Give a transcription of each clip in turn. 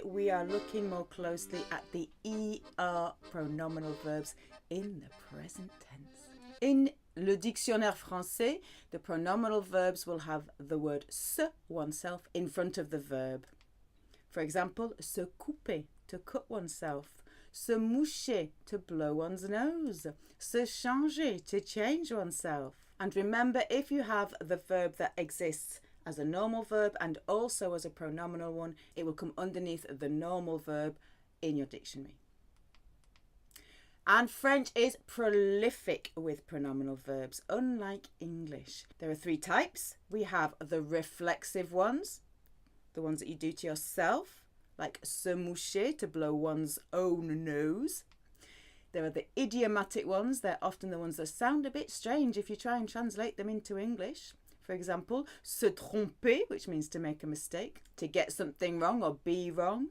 We are looking more closely at the ER pronominal verbs in the present tense. In le dictionnaire français, the pronominal verbs will have the word se, oneself, in front of the verb. For example, se couper, to cut oneself. Se moucher, to blow one's nose. Se changer, to change oneself. And remember, if you have the verb that exists as a normal verb and also as a pronominal one, it will come underneath the normal verb in your dictionary. And French is prolific with pronominal verbs, unlike English. There are 3 types. We have the reflexive ones, the ones that you do to yourself, like se moucher, to blow one's own nose. There are the idiomatic ones. They're often the ones that sound a bit strange if you try and translate them into English. For example, se tromper, which means to make a mistake, to get something wrong or be wrong.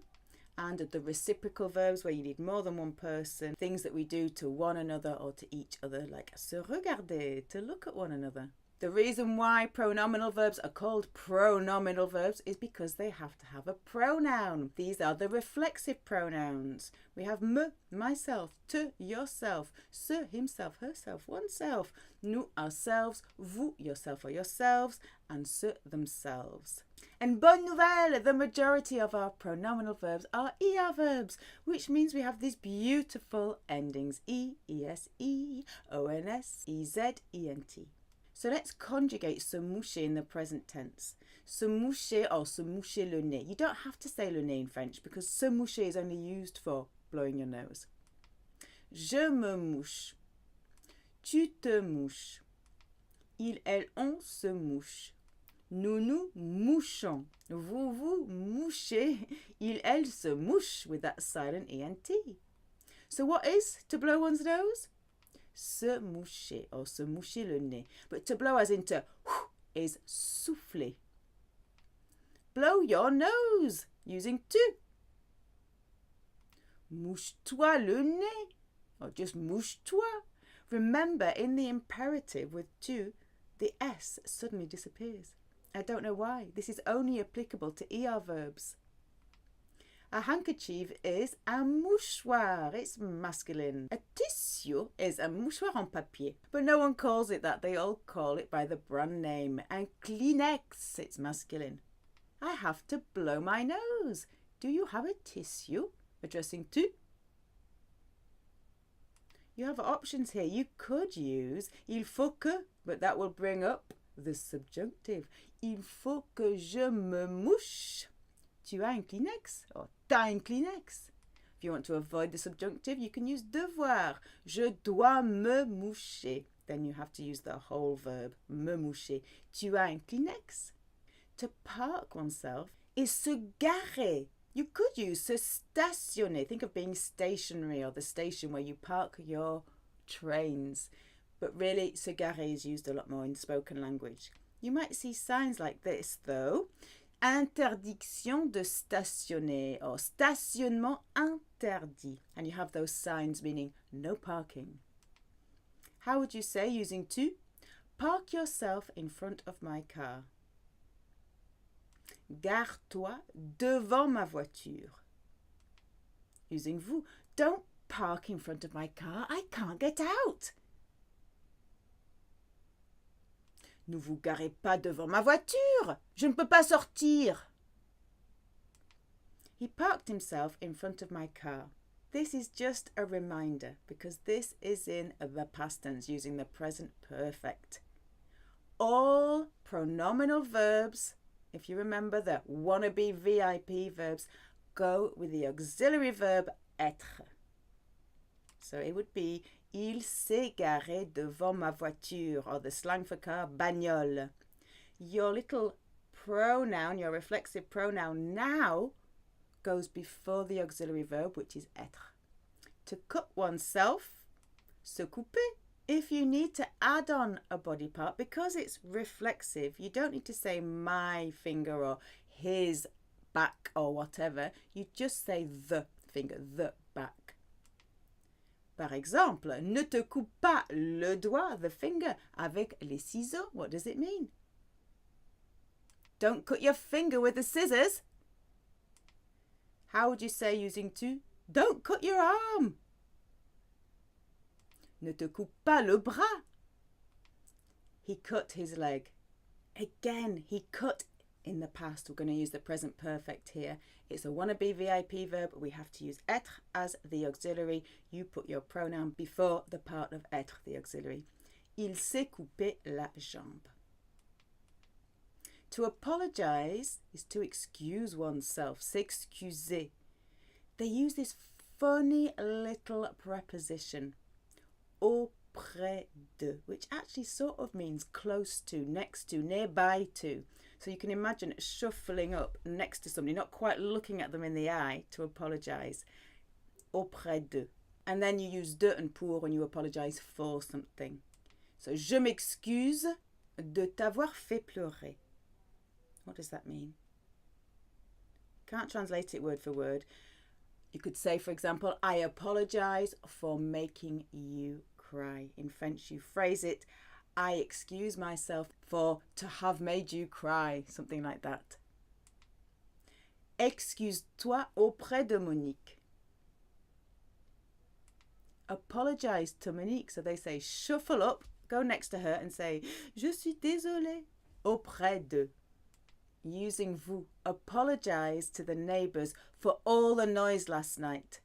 And the reciprocal verbs where you need more than one person, things that we do to one another or to each other, like se regarder, to look at one another. The reason why pronominal verbs are called pronominal verbs is because they have to have a pronoun. These are the reflexive pronouns. We have me, myself, te, yourself, se, himself, herself, oneself, nous, ourselves, vous, yourself or yourselves, and se, themselves. And bonne nouvelle, the majority of our pronominal verbs are ER verbs, which means we have these beautiful endings, E, ES, E, ONS, EZ, ENT. So let's conjugate se moucher in the present tense. Se moucher or se moucher le nez. You don't have to say le nez in French because se moucher is only used for blowing your nose. Je me mouche. Tu te mouches. Il, elle, on se mouche. Nous nous mouchons. Vous vous mouchez. Il, elle se mouche with that silent ENT. So what is to blow one's nose? Se moucher or se moucher le nez. But to blow as into is souffler. Blow your nose using tu. Mouche-toi le nez or just mouche-toi. Remember, in the imperative with tu, the S suddenly disappears. I don't know why. This is only applicable to ER verbs. A handkerchief is un mouchoir. It's masculine. A tissue is un mouchoir en papier. But no one calls it that. They all call it by the brand name. Un Kleenex. It's masculine. I have to blow my nose. Do you have a tissue? Addressing tu. You have options here. You could use il faut que, but that will bring up the subjunctive. Il faut que je me mouche. Tu as un Kleenex or t'as un Kleenex. If you want to avoid the subjunctive, you can use devoir. Je dois me moucher. Then you have to use the whole verb, me moucher. Tu as un Kleenex. To park oneself is se garer. You could use se stationner. Think of being stationary or the station where you park your trains. But really, se garer is used a lot more in spoken language. You might see signs like this though. Interdiction de stationner or stationnement interdit. And you have those signs meaning no parking. How would you say using tu? Park yourself in front of my car. Gare-toi devant ma voiture. Using vous. Don't park in front of my car. I can't get out. Ne vous garez pas devant ma voiture. Je ne peux pas sortir. He parked himself in front of my car. This is just a reminder because this is in the past tense using the present perfect. All pronominal verbs, if you remember the wannabe VIP verbs, go with the auxiliary verb être. So it would be il s'est garé devant ma voiture, or the slang for car, bagnole. Your little pronoun, your reflexive pronoun now goes before the auxiliary verb, which is être. To cut oneself, se couper. If you need to add on a body part, because it's reflexive, you don't need to say my finger or his back or whatever. You just say the finger, the back. Par exemple, ne te coupe pas le doigt, the finger, avec les ciseaux. What does it mean? Don't cut your finger with the scissors. How would you say using tu? Don't cut your arm. Ne te coupe pas le bras. He cut his leg. Again, he cut in the past. We're going to use the present perfect here. It's a wannabe VIP verb. We have to use être as the auxiliary. You put your pronoun before the part of être, the auxiliary. Il s'est coupé la jambe. To apologize is to excuse oneself, s'excuser. They use this funny little preposition, auprès de, which actually sort of means close to, next to, nearby to. So you can imagine shuffling up next to somebody, not quite looking at them in the eye to apologize. Auprès de. And then you use de and pour when you apologize for something. So, je m'excuse de t'avoir fait pleurer. What does that mean? Can't translate it word for word. You could say, for example, I apologize for making you cry. In French, you phrase it, I excuse myself for to have made you cry, something like that. Excuse-toi auprès de Monique. Apologize to Monique. So they say, shuffle up, go next to her and say, je suis désolée, auprès de. Using vous, apologize to the neighbours for all the noise last night.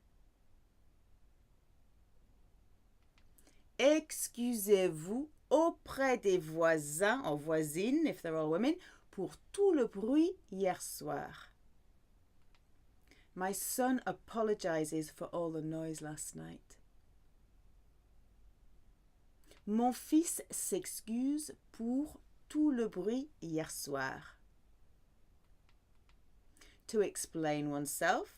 Excusez-vous auprès des voisins or voisines, if they're all women, pour tout le bruit hier soir. My son apologizes for all the noise last night. Mon fils s'excuse pour tout le bruit hier soir. To explain oneself,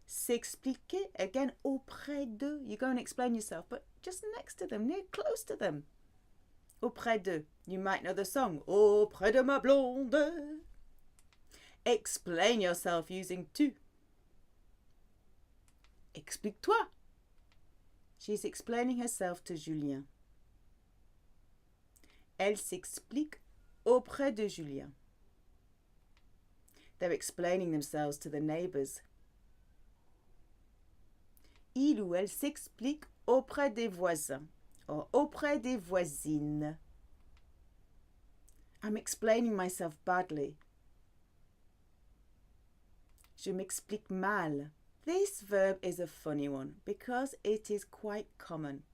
s'expliquer, again, auprès de. You go and explain yourself, but just next to them, near close to them. Auprès de. You might know the song, Auprès de ma blonde. Explain yourself using tu. Explique-toi. She's explaining herself to Julien. Elle s'explique auprès de Julien. They're explaining themselves to the neighbours. Il ou elle s'explique auprès des voisins or auprès des voisines. I'm explaining myself badly. Je m'explique mal. This verb is a funny one because it is quite common,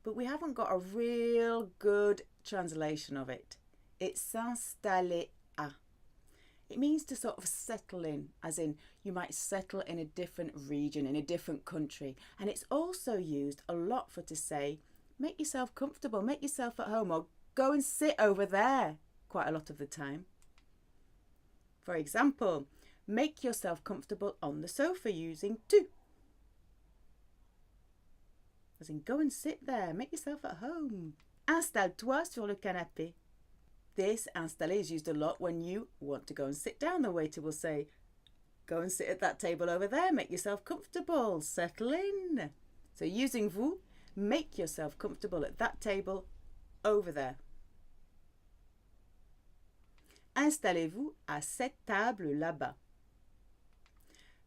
but we haven't got a real good translation of it. It's s'installer à. It means to sort of settle in, as in you might settle in a different region, in a different country. And it's also used a lot for to say, make yourself comfortable, make yourself at home, or go and sit over there quite a lot of the time. For example, make yourself comfortable on the sofa using tu. As in, go and sit there, make yourself at home. Installe-toi sur le canapé. This installer is used a lot when you want to go and sit down. The waiter will say, go and sit at that table over there, make yourself comfortable, settle in. So using vous, make yourself comfortable at that table over there. Installez-vous à cette table là-bas.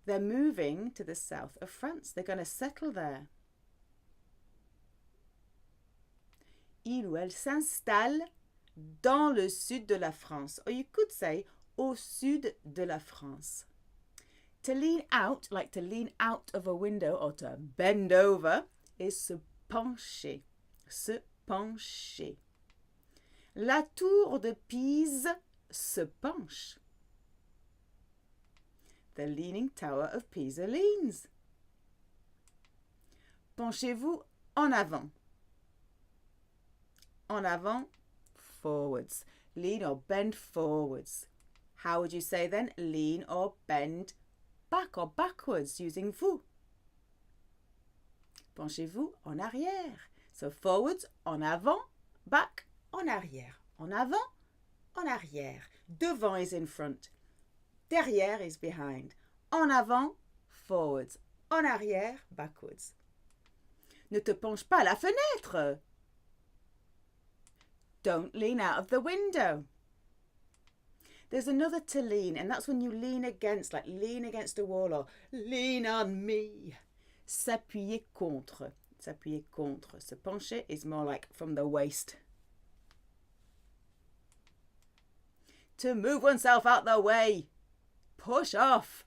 They're moving to the south of France. They're going to settle there. Il ou elle s'installe dans le sud de la France. Or you could say au sud de la France. To lean out, like to lean out of a window or to bend over, is se pencher. Se pencher. La tour de Pise se penche. The leaning tower of Pisa leans. Penchez-vous en avant. En avant, forwards. Lean or bend forwards. How would you say then? Lean or bend back or backwards using vous. Penchez-vous en arrière. So forwards, en avant, back, en arrière. En avant, en arrière. Devant is in front. Derrière is behind. En avant, forwards. En arrière, backwards. Ne te penche pas à la fenêtre. Don't lean out of the window. There's another to lean, and that's when you lean against, like lean against a wall or lean on me. S'appuyer contre. S'appuyer contre. Se pencher is more like from the waist. To move oneself out the way. Push off.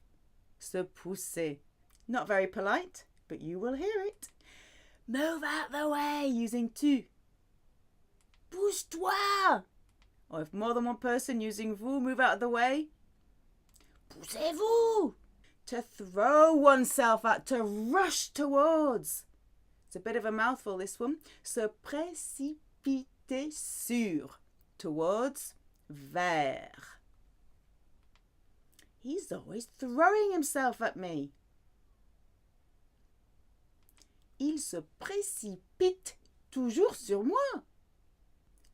Se pousser. Not very polite, but you will hear it. Move out the way using tu. Pousse-toi. Or if more than one person using vous, move out of the way. Poussez-vous. To throw oneself out, to rush towards. It's a bit of a mouthful, this one. Se précipiter sur. Towards. Vers. He's always throwing himself at me. Il se précipite toujours sur moi.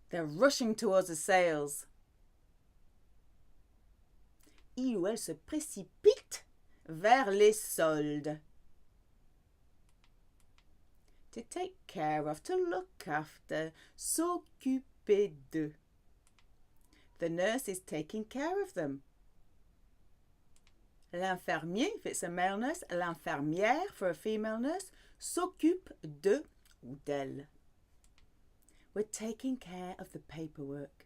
They're rushing towards the sales. Il ou elle se précipite vers les soldes. To take care of, to look after, s'occuper de. The nurse is taking care of them. L'infirmier, if it's a male nurse, l'infirmière for a female nurse, s'occupe de ou d'elle. We're taking care of the paperwork.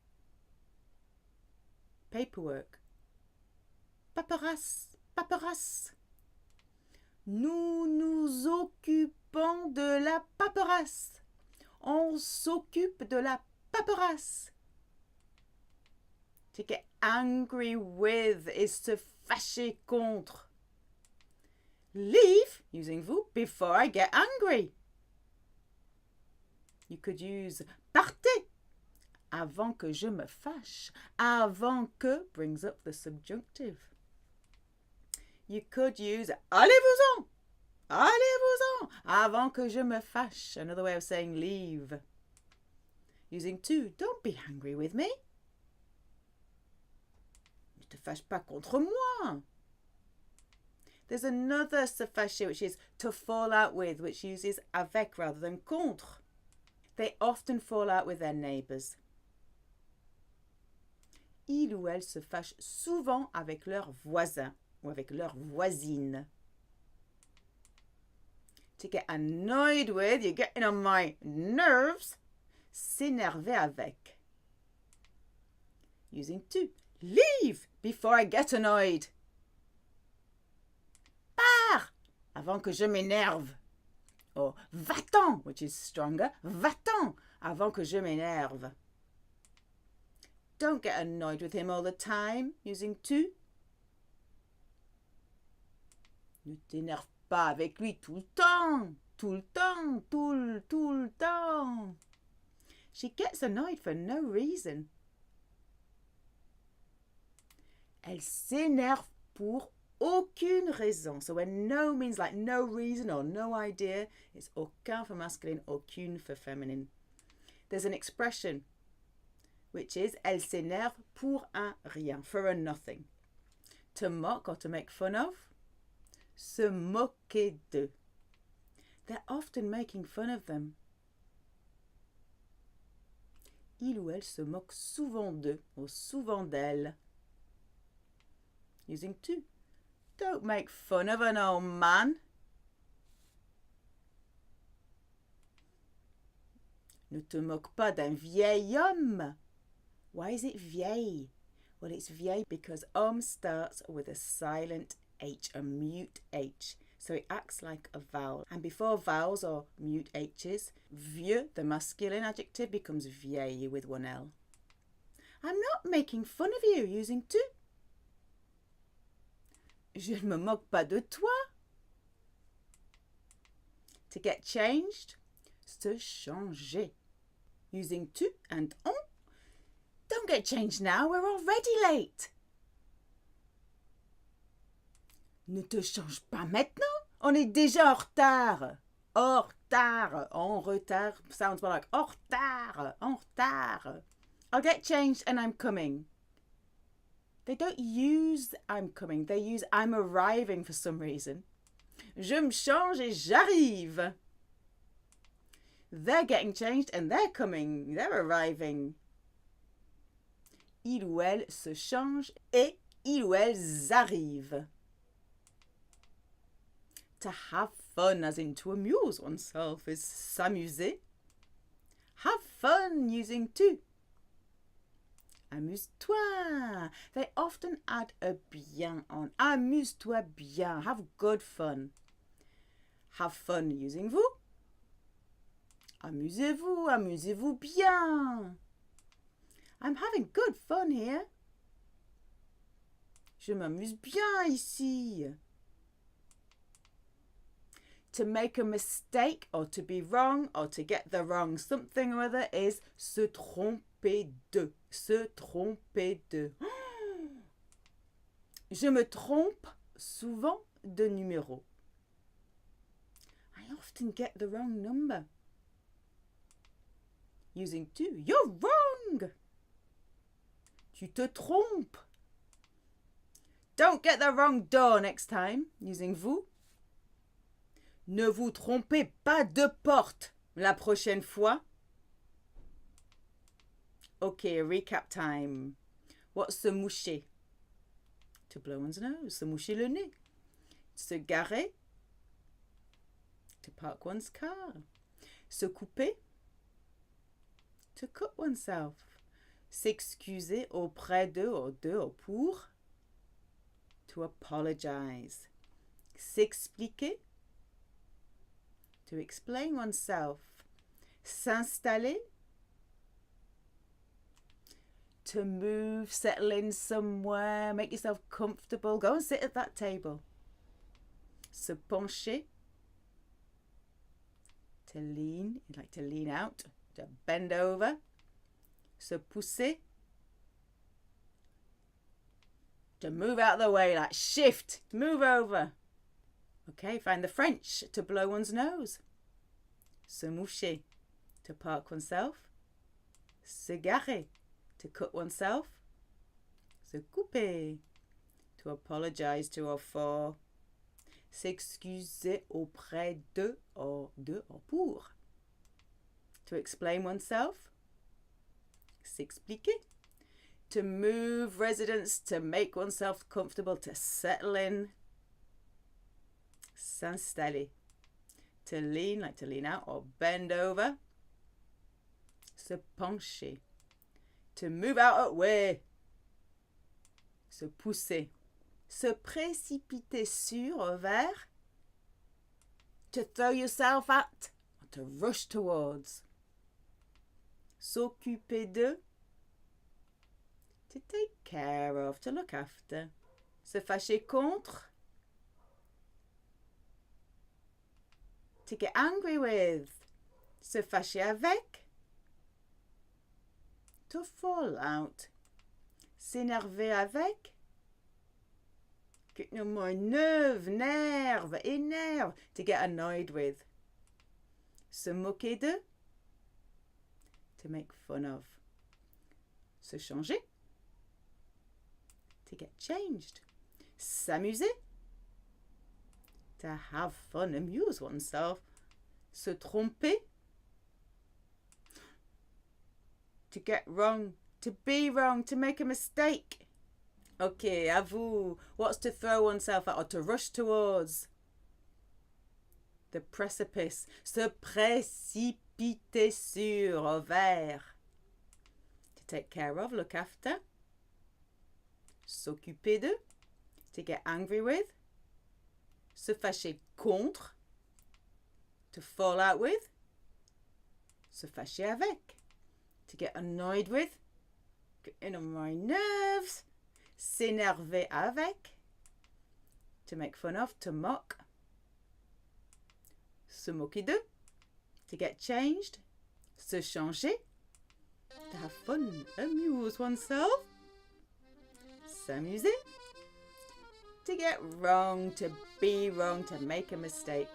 Paperwork. Paperasse, paperasse. Nous nous occupons de la paperasse. On s'occupe de la paperasse. To get angry with is to fâcher contre. Leave, using vous, before I get angry. You could use partez, avant que je me fâche. Avant que brings up the subjunctive. You could use allez-vous-en, allez-vous-en, avant que je me fâche. Another way of saying leave. Using tu, don't be angry with me. Ne te fâche pas contre moi. There's another se fâcher, which is to fall out with, which uses avec rather than contre. They often fall out with their neighbours. Il ou elle se fâche souvent avec leurs voisins ou avec leurs voisines. To get annoyed with, you're getting on my nerves. S'énerver avec. Using tu. Leave before I get annoyed. Pars avant que je m'énerve. Or va-t'en, which is stronger. Va-t'en avant que je m'énerve. Don't get annoyed with him all the time, using tu. Ne t'énerve pas avec lui tout le temps. Tout le temps, tout le temps. She gets annoyed for no reason. Elle s'énerve pour aucune raison. So when no means like no reason or no idea, it's aucun for masculine, aucune for feminine. There's an expression which is elle s'énerve pour un rien, for a nothing. To mock or to make fun of. Se moquer de. They're often making fun of them. Il ou elle se moque souvent d'eux or souvent d'elle. Using tu. Don't make fun of an old man. Ne te moque pas d'un vieil homme. Why is it vieil? Well, it's vieil because homme starts with a silent H, a mute H. So it acts like a vowel. And before vowels or mute H's, vieux, the masculine adjective, becomes vieille with one L. I'm not making fun of you using tu. Je ne me moque pas de toi. To get changed, se changer. Using tu and on. Don't get changed now, we're already late. Ne te change pas maintenant, on est déjà en retard. En retard, en retard sounds more like en retard, en retard. I'll get changed and I'm coming. They don't use I'm coming, they use I'm arriving for some reason. Je me change et j'arrive. They're getting changed and they're coming, they're arriving. il ou elle se change et ils ou elles arrivent. To have fun, as in to amuse oneself, is s'amuser. Have fun using to. Amuse-toi. They often add a bien on. Amuse-toi bien. Have good fun. Have fun using vous. Amusez-vous. Amusez-vous bien. I'm having good fun here. Je m'amuse bien ici. To make a mistake or to be wrong or to get the wrong something or other is se tromper de. Se tromper de. Je me trompe souvent de numéro. I often get the wrong number. Using to. You're wrong. Tu te trompes. Don't get the wrong door next time. Using vous. Ne vous trompez pas de porte la prochaine fois. Okay, recap time. What's se moucher? To blow one's nose. Se moucher le nez. Se garer. To park one's car. Se couper. To cut oneself. S'excuser auprès de or pour. To apologize. S'expliquer. To explain oneself. S'installer. To move, settle in somewhere, make yourself comfortable. Go and sit at that table. Se pencher. To lean, you'd like to lean out. To bend over. Se pousser. To move out of the way, like shift, move over. Okay, find the French. To blow one's nose. Se moucher. To park oneself. Se garer. To cut oneself. Se couper. To apologize to or for. S'excuser auprès de or pour. To explain oneself. S'expliquer. To move residence, to make oneself comfortable, to settle in. S'installer. To lean, like to lean out or bend over. Se pencher. To move out of way. Se pousser. Se précipiter sur or vers. To throw yourself at or to rush towards. S'occuper de. To take care of, to look after. Se fâcher contre. To get angry with. Se fâcher avec. To fall out. S'énerver avec. Que m'énerve, énerve. To get annoyed with. Se moquer de. To make fun of. Se changer. To get changed. S'amuser. To have fun, amuse oneself. Se tromper. To get wrong, to be wrong, to make a mistake. Okay, à vous. What's to throw oneself at or to rush towards? The precipice. Se précipiter sur or vers. To take care of, look after. S'occuper de. To get angry with. Se fâcher contre. To fall out with. Se fâcher avec. To get annoyed with. Getting on my nerves. S'énerver avec. To make fun of, to mock. Se moquer de. To get changed. Se changer. To have fun, amuse oneself. S'amuser. To get wrong, to be wrong, to make a mistake.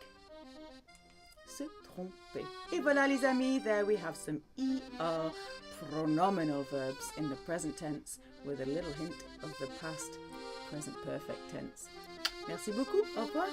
Se tromper. Et voilà les amis, there we have some ER pronominal verbs in the present tense with a little hint of the past present perfect tense. Merci beaucoup, au revoir.